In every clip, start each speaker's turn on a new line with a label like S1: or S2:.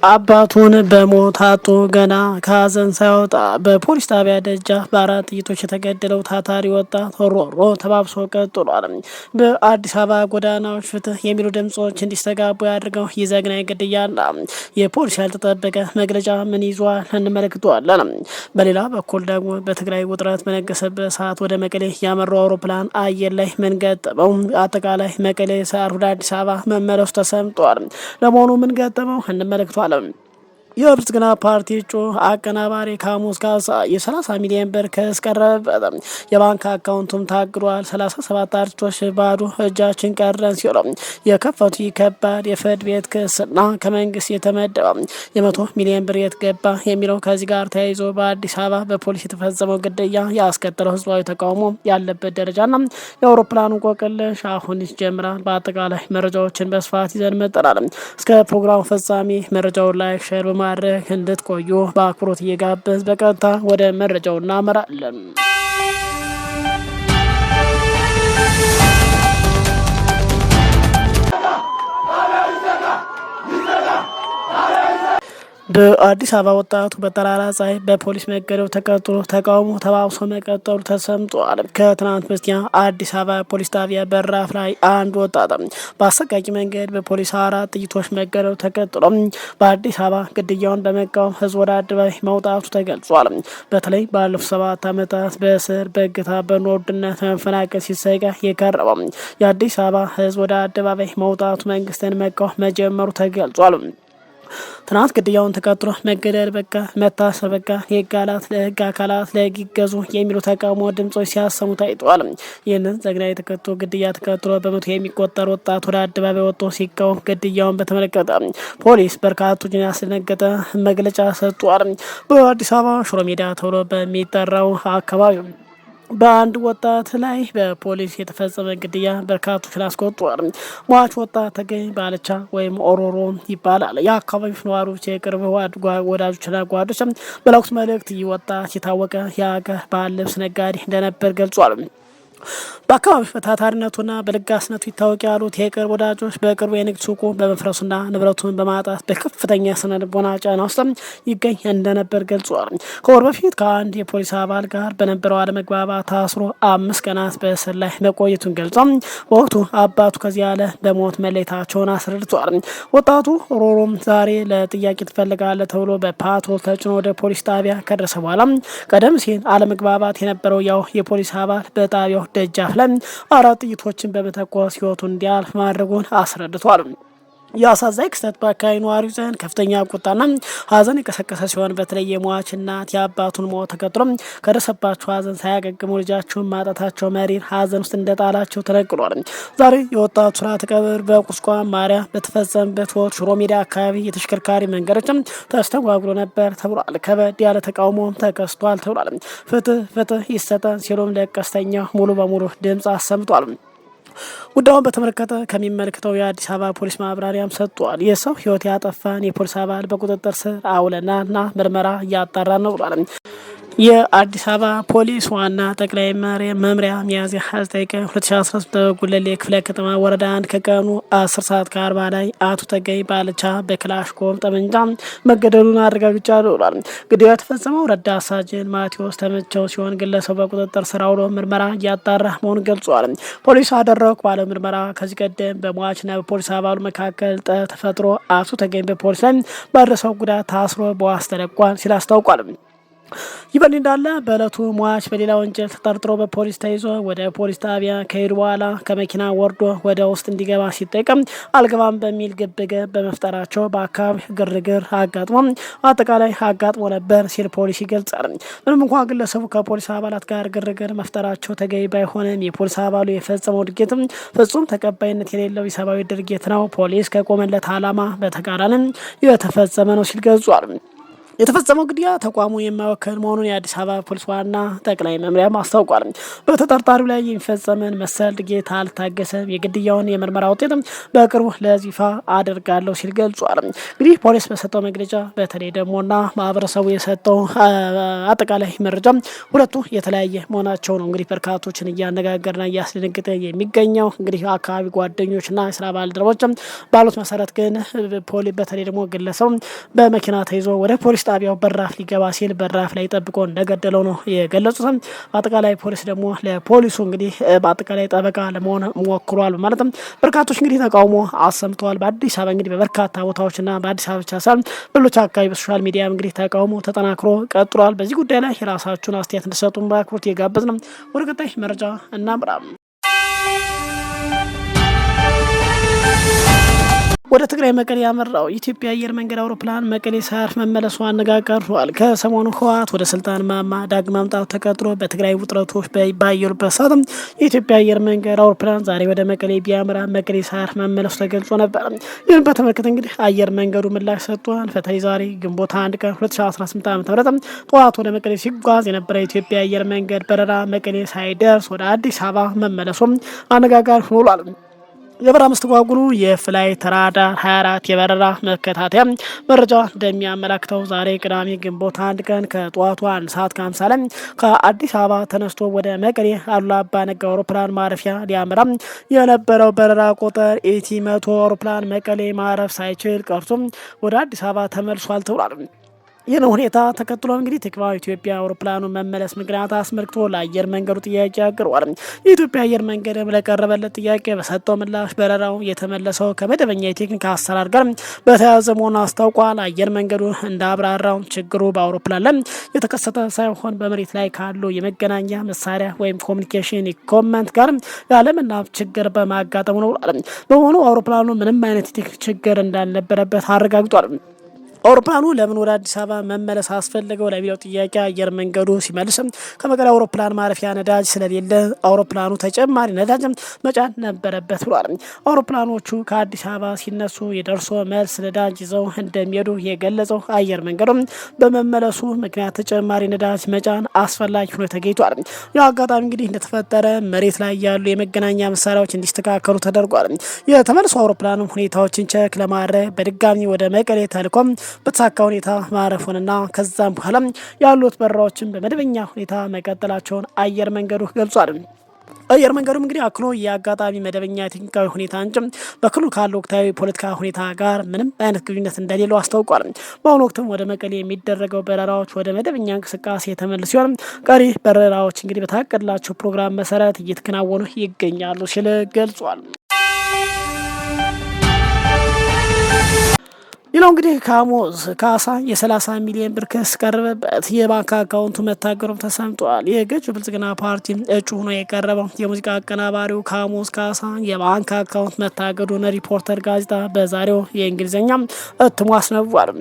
S1: አባቱን በሞት አጡ ገና ከሀዘን ሳይወጣ በፖሊስ ጣቢያ ደጃፍ በአራት ጥይቶች የተገደለው ታታሪ ወጣት ሮሮ ተባብሶ ቀጥሏል። በአዲስ አበባ ጎዳናዎች ፍትህ የሚሉ ድምጾች እንዲስተጋቡ ያድርገው ይህ ዘግናኝ ግድያና የፖሊስ ያልተጠበቀ መግለጫ ምን ይዟል እንመለከተዋለን። በሌላ በኩል ደግሞ በትግራይ ውጥረት በነገሰበት ሰዓት ወደ መቀሌ ያመራው አውሮፕላን አየር ላይ ምን ገጠመው? አጠቃላይ መቀሌ ሳር ወደ አዲስ አበባ መመለሱ ተሰምቷል። ለመሆኑ ምን ገጠመው እንመለከተዋለን። የብልጽግና ፓርቲ እጩ አቀናባሪ ካሙስ ካሳ የ30 ሚሊዮን ብር ክስ ቀረበበት። የባንክ አካውንቱም ታግዷል። 37 አርቲስቶች ባዶ እጃችን ቀረን ሲሉ የከፈቱ ከባድ የፍርድ ቤት ክስና ከመንግስት የተመደበ የ100 ሚሊዮን ብር የት ገባ የሚለው ከዚህ ጋር ተያይዞ በአዲስ አበባ በፖሊስ የተፈጸመው ግድያ ያስከተለው ህዝባዊ ተቃውሞ ያለበት ደረጃና የአውሮፕላኑ እንቆቅልሽ አሁን ይጀምራል። በአጠቃላይ መረጃዎችን በስፋት ይዘን መጠናል። እስከ ፕሮግራሙ ፍጻሜ መረጃውን ላይክ ሼር በማድረግ እንድትቆዩ በአክብሮት እየጋበዝ በቀጥታ ወደ መረጃው እናመራለን። በአዲስ አበባ ወጣቱ በጠራራ ፀሐይ በፖሊስ መገደሉ ተከትሎ ተቃውሞ ተባብሶ መቀጠሉ ተሰምቷል። ከትናንት በስቲያ አዲስ አበባ ፖሊስ ጣቢያ በራፍ ላይ አንድ ወጣት በአሰቃቂ መንገድ በፖሊስ 4 ጥይቶች መገደሉ ተከትሎ በአዲስ አበባ ግድያውን በመቃወም ህዝብ ወደ አደባባይ መውጣቱ ተገልጿል። በተለይ ባለፉት 7 ዓመታት በእስር በእገታ በኑሮ ውድነት መፈናቀል ሲሰጋ የከረመው የአዲስ አበባ ህዝብ ወደ አደባባይ መውጣቱ መንግስትን መቃወም መጀመሩ ተገልጿል። ትናንት ግድያውን ተከትሎ መገደል በቃ፣ መታሰር በቃ፣ የህግ አካላት ለህግ ይገዙ የሚሉ ተቃውሞ ድምጾች ሲያሰሙ ታይተዋል። ይህንን ዘግናኝ ተከትሎ ግድያ ተከትሎ በመቶ የሚቆጠር ወጣት ወደ አደባባይ ወጥቶ ሲቃወም ግድያውን በተመለከተ ፖሊስ በርካቶችን ያስደነገጠ መግለጫ ሰጥቷል። በአዲስ አበባ ሽሮ ሜዳ ተብሎ በሚጠራው አካባቢ በአንድ ወጣት ላይ በፖሊስ የተፈጸመ ግድያ በርካቶችን አስቆጥቷል። ሟች ወጣት ተገኝ ባልቻ ወይም ኦሮሮ ይባላል። የአካባቢው ነዋሪዎች የቅርብ ወዳጆችና ጓዶች በላኩት መልእክት ይህ ወጣት የታወቀ የሀገር ባህል ልብስ ነጋዴ እንደነበር ገልጿል። በአካባቢው በታታሪነቱና በለጋስነቱ ይታወቅ ያሉት የቅርብ ወዳጆች በቅርቡ የንግድ ሱቁ በመፍረሱና ንብረቱን በማጣት በከፍተኛ ስነ ልቦና ጫና ውስጥ ይገኝ እንደነበር ገልጿል። ከወር በፊት ከአንድ የፖሊስ አባል ጋር በነበረው አለመግባባት ታስሮ 5 ቀናት በእስር ላይ መቆየቱን ገልጿ በወቅቱ አባቱ ከዚህ ያለ በሞት መለየታቸውን አስረድቷል። ወጣቱ ሮሮም ዛሬ ለጥያቄ ትፈልጋለህ ተብሎ በፓትሮል ተጭኖ ወደ ፖሊስ ጣቢያ ከደረሰ በኋላ ቀደም ሲል አለመግባባት የነበረው ያው የፖሊስ አባል በጣቢያው ደጃፍ ላይ 4 ጥይቶችን በመተኮስ ህይወቱ እንዲያልፍ ማድረጉን አስረድቷል። የአሳዛኝ ክስተት በአካባቢ ነዋሪው ዘንድ ከፍተኛ ቁጣና ሀዘን የቀሰቀሰ ሲሆን በተለይ የሟች እናት የአባቱን ሞት ተከትሎ ከደረሰባቸው ሀዘን ሳያገግሙ ልጃቸውን ማጣታቸው መሪር ሀዘን ውስጥ እንደጣላቸው ተነግሯል። ዛሬ የወጣቱ ስርዓተ ቀብር በቁስቋም ማርያም በተፈጸመበት ወቅት ሽሮ ሜዳ አካባቢ የተሽከርካሪ መንገዶችም ተስተጓጉሎ ነበር ተብሏል። ከበድ ያለ ተቃውሞም ተከስቷል ተብሏል። ፍትህ ይሰጠን ሲሉም ለቀስተኛ ሙሉ በሙሉ ድምፅ አሰምቷል። ጉዳዩን በተመለከተ ከሚመለከተው የአዲስ አበባ ፖሊስ ማብራሪያም ሰጥቷል። የሰው ህይወት ያጠፋን የፖሊስ አባል በቁጥጥር ስር አውለናልና ምርመራ እያጣራ ነው ብሏል። የአዲስ አበባ ፖሊስ ዋና ጠቅላይ መምሪያ ሚያዝያ 29 ቀን 2013 በጉለሌ ክፍለ ከተማ ወረዳ 1 ከቀኑ 10:40 ላይ አቶ ተገኝ ባልቻ በክላሽንኮቭ ጠመንጃ መገደሉን አረጋግጫለሁ ብሏል። ግድያው የተፈጸመው ረዳት ሳጅን ማቴዎስ ተመቸው ሲሆን ግለሰቡ በቁጥጥር ስር አውሎ ምርመራ እያጣራ መሆኑን ገልጿል። ፖሊስ አደረኩ ባለ ምርመራ ከዚህ ቀደም በሟችና በፖሊስ አባሉ መካከል ተፈጥሮ አቶ ተገኝ በፖሊስ ላይ ባደረሰው ጉዳት ታስሮ በዋስ ተለቋል ሲል አስታውቋል። ይህ በእንዲህ እንዳለ በዕለቱ ሟች በሌላ ወንጀል ተጠርጥሮ በፖሊስ ተይዞ ወደ ፖሊስ ጣቢያ ከሄዱ በኋላ ከመኪና ወርዶ ወደ ውስጥ እንዲገባ ሲጠቀም አልገባም በሚል ግብግብ በመፍጠራቸው በአካባቢ ግርግር አጠቃላይ አጋጥሞ ነበር ሲል ፖሊስ ይገልጻል። ምንም እንኳን ግለሰቡ ከፖሊስ አባላት ጋር ግርግር መፍጠራቸው ተገቢ ባይሆንም የፖሊስ አባሉ የፈጸመው ድርጊትም ፍጹም ተቀባይነት የሌለው የሰብአዊ ድርጊት ነው፣ ፖሊስ ከቆመለት ዓላማ በተቃራኒ የተፈጸመ ነው ሲል ገልጿል። የተፈጸመው ግድያ ተቋሙ የማይወክል መሆኑን የአዲስ አበባ ፖሊስ ዋና ጠቅላይ መምሪያ አስታውቋል። በተጠርጣሪው ላይ የሚፈጸምን መሰል ድርጊት አልታገሰም፣ የግድያውን የምርመራ ውጤትም በቅርቡ ለሕዝብ ይፋ አደርጋለሁ ሲል ገልጿል። እንግዲህ ፖሊስ በሰጠው መግለጫ በተለይ ደግሞና ማህበረሰቡ የሰጠው አጠቃላይ መረጃ ሁለቱ የተለያየ መሆናቸው ነው እንግዲህ በርካቶችን እያነጋገርና እያስደነገጠ የሚገኘው። እንግዲህ አካባቢ ጓደኞችና የስራ ባልደረቦች ባሉት መሰረት ግን በተለይ ደግሞ ግለሰቡ በመኪና ተይዞ ወደ ፖሊስ ጣቢያው በራፍ ሊገባ ሲል በራፍ ላይ ጠብቆ እንደገደለው ነው የገለጹት። አጠቃላይ ፖሊስ ደግሞ ለፖሊሱ እንግዲህ በአጠቃላይ ጠበቃ ለመሆን ሞክሯል ማለትም በርካቶች እንግዲህ ተቃውሞ አሰምተዋል። በአዲስ አበባ እንግዲህ በበርካታ ቦታዎችና በአዲስ አበባ ብቻ ሳይሆን በሌሎች አካባቢ በሶሻል ሚዲያ እንግዲህ ተቃውሞ ተጠናክሮ ቀጥሏል። በዚህ ጉዳይ ላይ የራሳችሁን አስተያየት እንድሰጡን በአክብሮት የጋበዝን። ወደ ቀጣይ መረጃ እናምራ። ወደ ትግራይ መቀሌ ያመራው የኢትዮጵያ አየር መንገድ አውሮፕላን መቀሌ ሳያርፍ መመለሱ አነጋግሯል። ከሰሞኑ ህወሓት ወደ ስልጣን ማማ ዳግም ማምጣቱ ተከትሎ በትግራይ ውጥረቶች ባየሉበት ሰዓትም የኢትዮጵያ አየር መንገድ አውሮፕላን ዛሬ ወደ መቀሌ ቢያመራ መቀሌ ሳያርፍ መመለሱ ተገልጾ ነበር። ይህን በተመለከተ እንግዲህ አየር መንገዱ ምላሽ ሰጥቷል። በተለይ ዛሬ ግንቦት 1 ቀን 2018 ዓ.ም ጠዋት ወደ መቀሌ ሲጓዝ የነበረ የኢትዮጵያ አየር መንገድ በረራ መቀሌ ሳይደርስ ወደ አዲስ አበባ መመለሱም አነጋጋሪ ሆኗል። የበረራ መስተጓጉሉ የፍላይት ራዳር 24 የበረራ መከታተያ መረጃ እንደሚያመላክተው ዛሬ ቅዳሜ ግንቦት 1 ቀን ከጠዋቱ 1 ሰዓት ከ50 ላይ ከአዲስ አበባ ተነስቶ ወደ መቀሌ አሉላ አባ ነጋ አውሮፕላን ማረፊያ ሊያመራ የነበረው በረራ ቁጥር ኢቲ 100 አውሮፕላን መቀሌ ማረፍ ሳይችል ቀርቶ ወደ አዲስ አበባ ተመልሷል ተብሏል። ይህን ሁኔታ ተከትሎ እንግዲህ ትክባ ኢትዮጵያ አውሮፕላኑ መመለስ ምክንያት አስመልክቶ ለአየር መንገዱ ጥያቄ አቅርቧል። የኢትዮጵያ አየር መንገድ ለቀረበለት ጥያቄ በሰጠው ምላሽ በረራው የተመለሰው ከመደበኛ የቴክኒክ አሰራር ጋር በተያያዘ መሆኑን አስታውቋል። አየር መንገዱ እንዳብራራው ችግሩ በአውሮፕላን ላይ የተከሰተ ሳይሆን በመሬት ላይ ካሉ የመገናኛ መሳሪያ ወይም ኮሚኒኬሽን ኢኩዊፕመንት ጋር ያለመናበብ ችግር በማጋጠሙ ነው። በመሆኑ አውሮፕላኑ ምንም አይነት የቴክኒክ ችግር እንዳልነበረበት አረጋግጧል። አውሮፕላኑ ለምን ወደ አዲስ አበባ መመለስ አስፈለገው ለሚለው ጥያቄ አየር መንገዱ ሲመልስም ከመቀሌ አውሮፕላን ማረፊያ ነዳጅ ስለሌለ አውሮፕላኑ ተጨማሪ ነዳጅ መጫን ነበረበት ብሏል። አውሮፕላኖቹ ከአዲስ አበባ ሲነሱ የደርሶ መልስ ነዳጅ ይዘው እንደሚሄዱ የገለጸው አየር መንገዱ በመመለሱ ምክንያት ተጨማሪ ነዳጅ መጫን አስፈላጊ ሆኖ ተገኝቷል። ያው አጋጣሚ እንግዲህ እንደተፈጠረ መሬት ላይ ያሉ የመገናኛ መሳሪያዎች እንዲስተካከሉ ተደርጓል። የተመለሱ አውሮፕላኑ ሁኔታዎችን ቸክ ለማድረግ በድጋሚ ወደ መቀሌ ተልኮም በተሳካ ሁኔታ ማረፉንና ከዛም በኋላ ያሉት በረራዎችን በመደበኛ ሁኔታ መቀጠላቸውን አየር መንገዱ ገልጿል። አየር መንገዱም እንግዲህ አክሎ የአጋጣሚ መደበኛ ቴክኒካዊ ሁኔታ እንጂ በክልሉ ካለው ወቅታዊ ፖለቲካ ሁኔታ ጋር ምንም አይነት ግንኙነት እንደሌለው አስታውቋል። በአሁኑ ወቅትም ወደ መቀሌ የሚደረገው በረራዎች ወደ መደበኛ እንቅስቃሴ የተመለሱ ሲሆን ቀሪ በረራዎች እንግዲህ በታቀደላቸው ፕሮግራም መሰረት እየተከናወኑ ይገኛሉ ሲል ገልጿል። ሌላው እንግዲህ ካሙዝ ካሳ የ30 ሚሊዮን ብር ክስ ቀረበበት። የባንክ አካውንቱ መታገሩም ተሰምቷል። የገዢው ብልጽግና ፓርቲ እጩ ሆኖ የቀረበው የሙዚቃ አቀናባሪው ካሙዝ ካሳ የባንክ አካውንት መታገዱን ሪፖርተር ጋዜጣ በዛሬው የእንግሊዝኛ እትሙ አስነብቧል።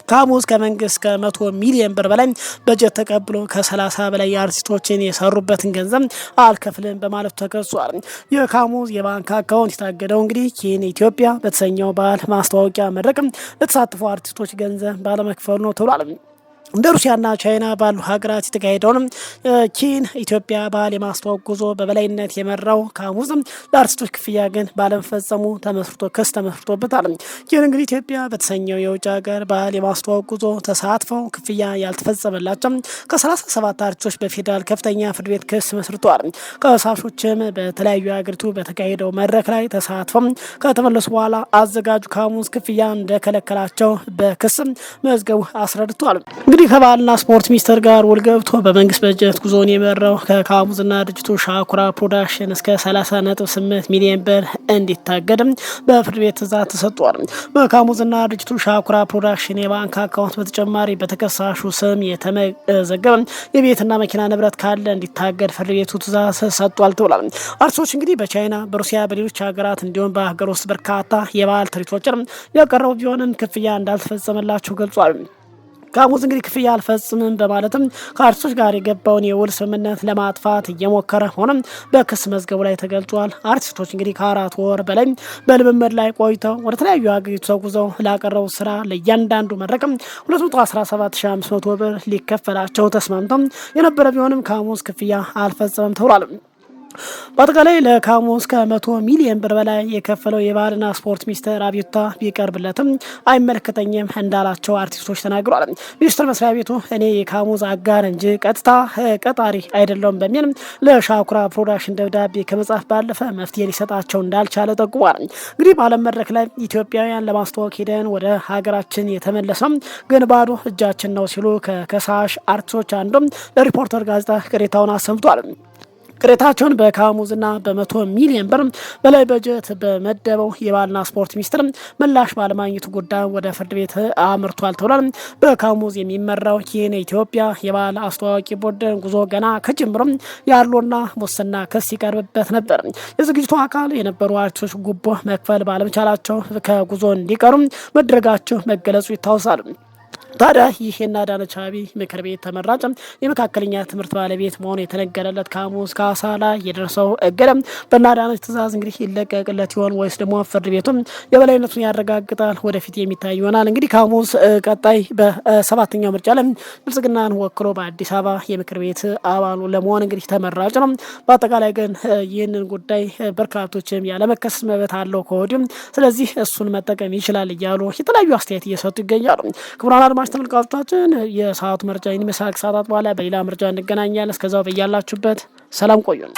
S1: ካሙዝ ከመንግስት ከ100 ሚሊዮን ብር በላይ በጀት ተቀብሎ ከ30 በላይ አርቲስቶችን የሰሩበትን ገንዘብ አልከፍልም በማለቱ ተከሷል። የካሙዝ የባንክ አካውንት የታገደው እንግዲህ ኪን ኢትዮጵያ በተሰኘው ባህል ማስተዋወቂያ መድረክ ለተሳተፉ አርቲስቶች ገንዘብ ባለመክፈሉ ነው ተብሏል። እንደ ሩሲያና ቻይና ባሉ ሀገራት የተካሄደውን ኪን ኢትዮጵያ ባህል የማስተዋወቅ ጉዞ በበላይነት የመራው ካሙዝ ለአርቲስቶች ክፍያ ግን ባለመፈጸሙ ክስ ተመስርቶበታል። ይህን እንግዲህ ኢትዮጵያ በተሰኘው የውጭ ሀገር ባህል የማስተዋወቅ ጉዞ ተሳትፈው ክፍያ ያልተፈጸመላቸው ከ37 አርቲስቶች በፌዴራል ከፍተኛ ፍርድ ቤት ክስ መስርተዋል። ከሳሾችም በተለያዩ ሀገሪቱ በተካሄደው መድረክ ላይ ተሳትፈው ከተመለሱ በኋላ አዘጋጁ ካሙዝ ክፍያ እንደከለከላቸው በክስ መዝገቡ አስረድቷል። እንግዲህ ከባህልና ስፖርት ሚኒስቴር ጋር ውል ገብቶ በመንግስት በጀት ጉዞን የመራው ከካሙዝና ድርጅቱ ሻኩራ ፕሮዳክሽን እስከ 30.8 ሚሊዮን ብር እንዲታገድም በፍርድ ቤት ትዕዛዝ ተሰጥቷል። በካሙዝና ድርጅቱ ሻኩራ ፕሮዳክሽን የባንክ አካውንት በተጨማሪ በተከሳሹ ስም የተመዘገበ የቤትና መኪና ንብረት ካለ እንዲታገድ ፍርድ ቤቱ ትዕዛዝ ሰጥቷል ተብሏል። አርቲስቶች እንግዲህ በቻይና፣ በሩሲያ፣ በሌሎች ሀገራት እንዲሁም በሀገር ውስጥ በርካታ የባህል ትርኢቶችን ያቀረቡ ቢሆንም ክፍያ እንዳልተፈጸመላቸው ገልጿል። ካሙዝ እንግዲህ ክፍያ አልፈጽምም በማለትም ከአርቲስቶች ጋር የገባውን የውል ስምምነት ለማጥፋት እየሞከረ ሆነም በክስ መዝገቡ ላይ ተገልጿል። አርቲስቶች እንግዲህ ከ4 ወር በላይ በልምምድ ላይ ቆይተው ወደ ተለያዩ ሀገሪቱ ተጉዘው ላቀረቡ ስራ ለእያንዳንዱ መድረክም 217500 ብር ሊከፈላቸው ተስማምተው የነበረ ቢሆንም ካሙዝ ክፍያ አልፈጸመም ተብሏል። በአጠቃላይ ለካሙዝ ከ100 ሚሊዮን ብር በላይ የከፈለው የባህልና ስፖርት ሚኒስቴር አቤቱታ ቢቀርብለትም አይመለከተኝም እንዳላቸው አርቲስቶች ተናግረዋል። ሚኒስቴር መስሪያ ቤቱ እኔ የካሙዝ አጋር እንጂ ቀጥታ ቀጣሪ አይደለውም በሚል ለሻኩራ ፕሮዳክሽን ደብዳቤ ከመጻፍ ባለፈ መፍትሄ ሊሰጣቸው እንዳልቻለ ጠቁሟል። እንግዲህ በዓለም መድረክ ላይ ኢትዮጵያውያን ለማስተዋወቅ ሄደን ወደ ሀገራችን የተመለስነው ግን ባዶ እጃችን ነው ሲሉ ከከሳሽ አርቲስቶች አንዱም ለሪፖርተር ጋዜጣ ቅሬታውን አሰምቷል። ቅሬታቸውን በካሙዝና በ100 ሚሊዮን ብር በላይ በጀት በመደበው የባህልና ስፖርት ሚኒስቴር ምላሽ ባለማግኘቱ ጉዳይ ወደ ፍርድ ቤት አምርቷል ተብሏል። በካሙዝ የሚመራው ይህን የኢትዮጵያ የባህል አስተዋዋቂ ቡድን ጉዞ ገና ከጅምሩ ያሉና ሙስና ክስ ይቀርብበት ነበር። የዝግጅቱ አካል የነበሩ አርቲስቶች ጉቦ መክፈል ባለመቻላቸው ከጉዞ እንዲቀሩ መድረጋቸው መገለጹ ይታወሳል። ታዲያ ይህ የአዳነች አቤቤ ምክር ቤት ተመራጭ የመካከለኛ ትምህርት ባለቤት መሆኑ የተነገረለት ካሙዝ ካሳ ላይ የደረሰው እገዳ በአዳነች ትዕዛዝ እንግዲህ ይለቀቅለት ይሆን ወይስ ደግሞ ፍርድ ቤቱም የበላይነቱን ያረጋግጣል? ወደፊት የሚታይ ይሆናል። እንግዲህ ካሙዝ ቀጣይ በ7ኛው ምርጫ ላይ ብልጽግናን ወክሎ በአዲስ አበባ የምክር ቤት አባሉ ለመሆን እንግዲህ ተመራጭ ነው። በአጠቃላይ ግን ይህንን ጉዳይ በርካቶችም ያለመከሰስ መብት አለው ከወዲሁ። ስለዚህ እሱን መጠቀም ይችላል እያሉ የተለያዩ አስተያየት እየሰጡ ይገኛሉ። ክቡራን አድማጭ ተመልካቾቻችን የሰዓቱ መረጃ ይመስላል። ከሰዓታት በኋላ በሌላ መረጃ እንገናኛለን። እስከዛው በያላችሁበት ሰላም ቆዩን።